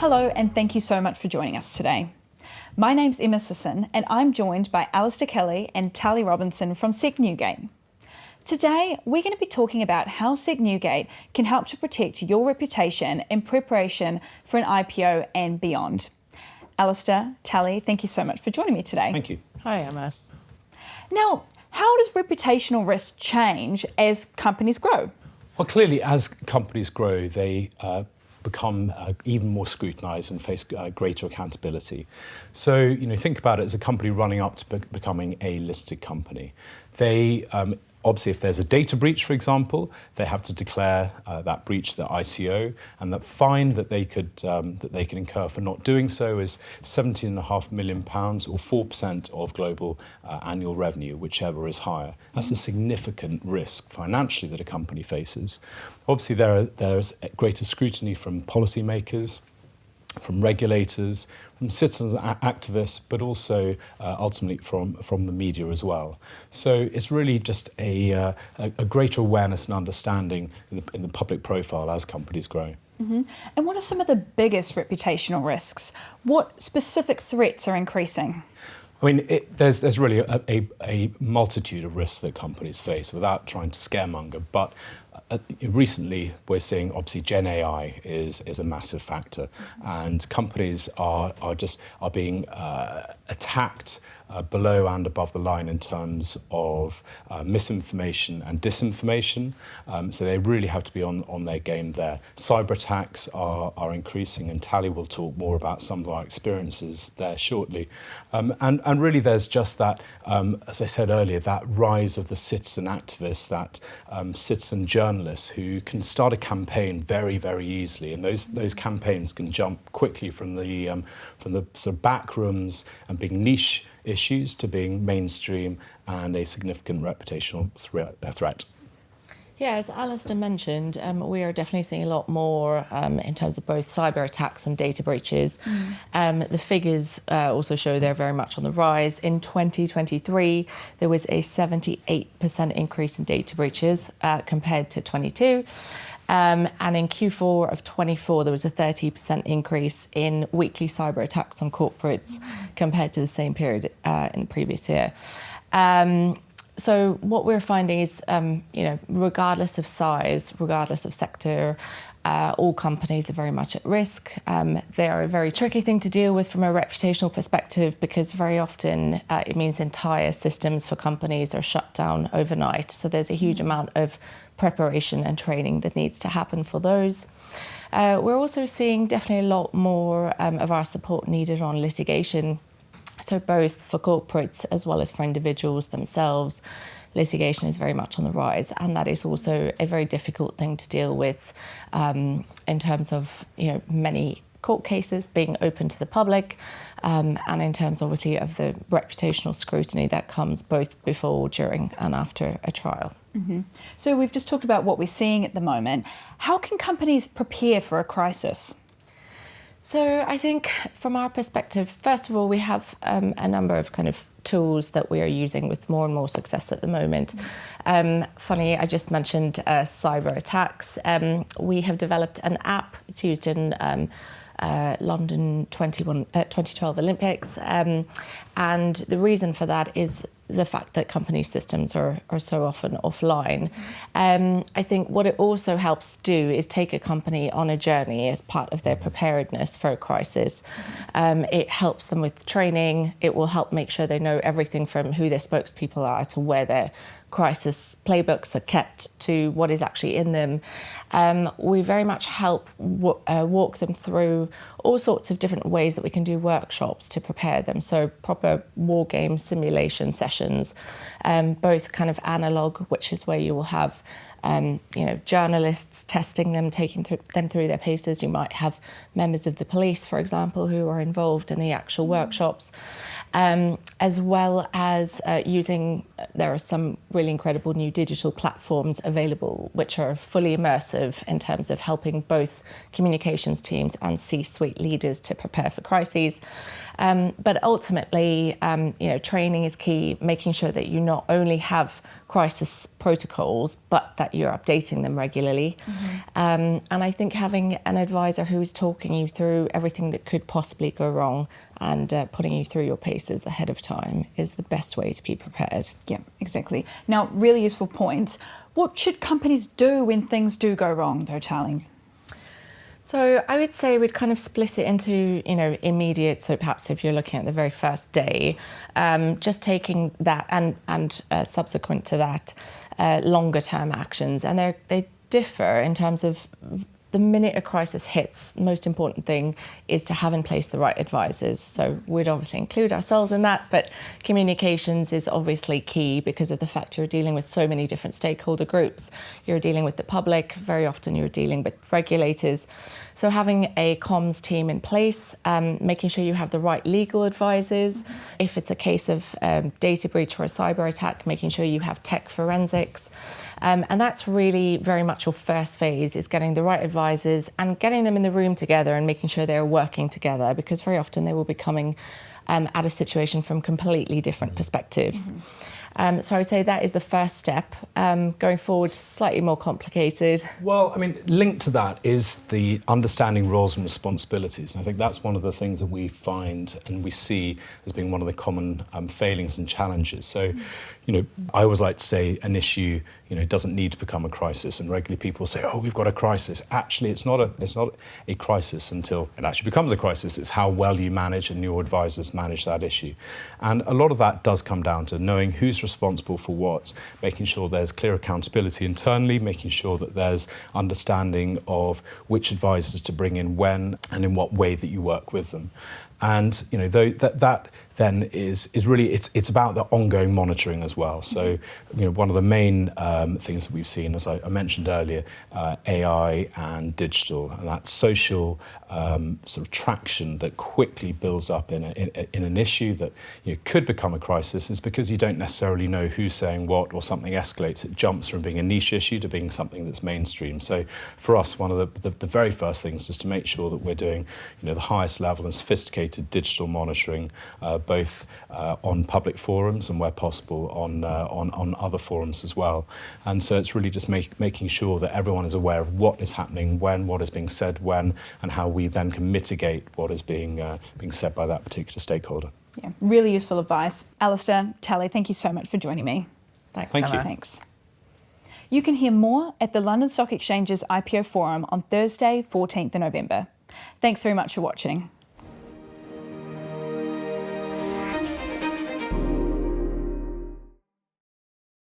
Hello, and thank you so much for joining us today. My name's Emma Sisson, and I'm joined by Alistair Kelly and Tally Robinson from SEG Newgate. Today, we're going to be talking about how SEG Newgate can help to protect your reputation in preparation for an IPO and beyond. Alistair, Tally, thank you so much for joining me today. Thank you. Hi, Emma. Now, how does reputational risk change as companies grow? Well, clearly, as companies grow, they become even more scrutinised and face greater accountability. So, think about it as a company running up to becoming a listed company. They obviously, if there's a data breach, for example, they have to declare that breach to the ICO, and that fine that they can incur for not doing so is £17.5 million, or 4% of global annual revenue, whichever is higher. That's a significant risk financially that a company faces. Obviously, there's greater scrutiny from policymakers, from regulators, from citizens and activists, but also ultimately from the media as well. So it's really just a greater awareness and understanding in the public profile as companies grow. Mm-hmm. And what are some of the biggest reputational risks? What specific threats are increasing? I mean, there's really a multitude of risks that companies face without trying to scaremonger, but recently we're seeing obviously Gen AI is a massive factor, and companies are being attacked below and above the line in terms of misinformation and disinformation. So they really have to be on their game there. Cyber attacks are increasing, and Tally will talk more about some of our experiences there shortly. And really there's just that, as I said earlier, that rise of the citizen activists, that citizen journalists who can start a campaign very, very easily. And those campaigns can jump quickly from the sort of back rooms and being niche issues to being mainstream and a significant reputational threat. Yeah, as Alistair mentioned, we are definitely seeing a lot more in terms of both cyber attacks and data breaches. The figures also show they're very much on the rise. In 2023, there was a 78% increase in data breaches compared to 22. And in Q4 of 24, there was a 30% increase in weekly cyber attacks on corporates compared to the same period in the previous year. So what we're finding is, regardless of size, regardless of sector, all companies are very much at risk. They are a very tricky thing to deal with from a reputational perspective, because very often it means entire systems for companies are shut down overnight. So there's a huge amount of preparation and training that needs to happen for those. We're also seeing definitely a lot more of our support needed on litigation. So both for corporates as well as for individuals themselves, litigation is very much on the rise, and that is also a very difficult thing to deal with in terms of many court cases being open to the public, and in terms obviously of the reputational scrutiny that comes both before, during and after a trial. Mm-hmm. So we've just talked about what we're seeing at the moment. How can companies prepare for a crisis? So I think from our perspective, first of all, we have a number of kind of tools that we are using with more and more success at the moment. Funny, I just mentioned cyber attacks. We have developed an app. It's used in London 2012 Olympics. And the reason for that is the fact that company systems are so often offline. I think what it also helps do is take a company on a journey as part of their preparedness for a crisis. It helps them with training. It will help make sure they know everything from who their spokespeople are to where their crisis playbooks are kept to what is actually in them. We very much help walk them through all sorts of different ways that we can do workshops to prepare them. So proper war game simulation sessions, both kind of analog, which is where you will have journalists testing them, taking them through their paces. You might have members of the police, for example, who are involved in the actual workshops, as well as there are some really incredible new digital platforms available, which are fully immersive in terms of helping both communications teams and C-suite leaders to prepare for crises. But ultimately, training is key, making sure that you not only have crisis protocols, but that you're updating them regularly. And I think having an advisor who is talking you through everything that could possibly go wrong and putting you through your paces ahead of time is the best way to be prepared. Yeah, exactly. Now, really useful points. What should companies do when things do go wrong, though, Tali? So I would say we'd kind of split it into, immediate. So perhaps if you're looking at the very first day, just taking that and subsequent to that, longer term actions. And they differ in terms of the minute a crisis hits, the most important thing is to have in place the right advisors. So we'd obviously include ourselves in that, but communications is obviously key because of the fact you're dealing with so many different stakeholder groups. You're dealing with the public, very often you're dealing with regulators. So having a comms team in place, making sure you have the right legal advisors. If it's a case of data breach or a cyber attack, making sure you have tech forensics. And that's really very much your first phase, is getting the right advisors and getting them in the room together and making sure they're working together, because very often they will be coming at a situation from completely different perspectives. So I would say that is the first step. Going forward, slightly more complicated. Well, I mean, linked to that is the understanding roles and responsibilities. And I think that's one of the things that we find and we see as being one of the common failings and challenges. So, I always like to say an issue, doesn't need to become a crisis. And regularly people say, oh, we've got a crisis. Actually, it's not a crisis until it actually becomes a crisis. It's how well you manage and your advisors manage that issue. And a lot of that does come down to knowing who's responsible for what, making sure there's clear accountability internally, making sure that there's understanding of which advisors to bring in when and in what way that you work with them. And that then is really it's about the ongoing monitoring as well. So one of the main things that we've seen, as I mentioned earlier, AI and digital, and that social sort of traction that quickly builds up in an issue that could become a crisis, is because you don't necessarily know who's saying what, or something escalates. It jumps from being a niche issue to being something that's mainstream. So for us, one of the very first things is to make sure that we're doing the highest level and sophisticated digital monitoring, both on public forums and where possible on other forums as well. And so it's really just making sure that everyone is aware of what is happening when, what is being said when, and how we then can mitigate what is being said by that particular stakeholder. Yeah, really useful advice. Alistair, Tali, thank you so much for joining me. Thanks. Thank you. Thanks. You can hear more at the London Stock Exchange's IPO Forum on Thursday, 14th of November. Thanks very much for watching.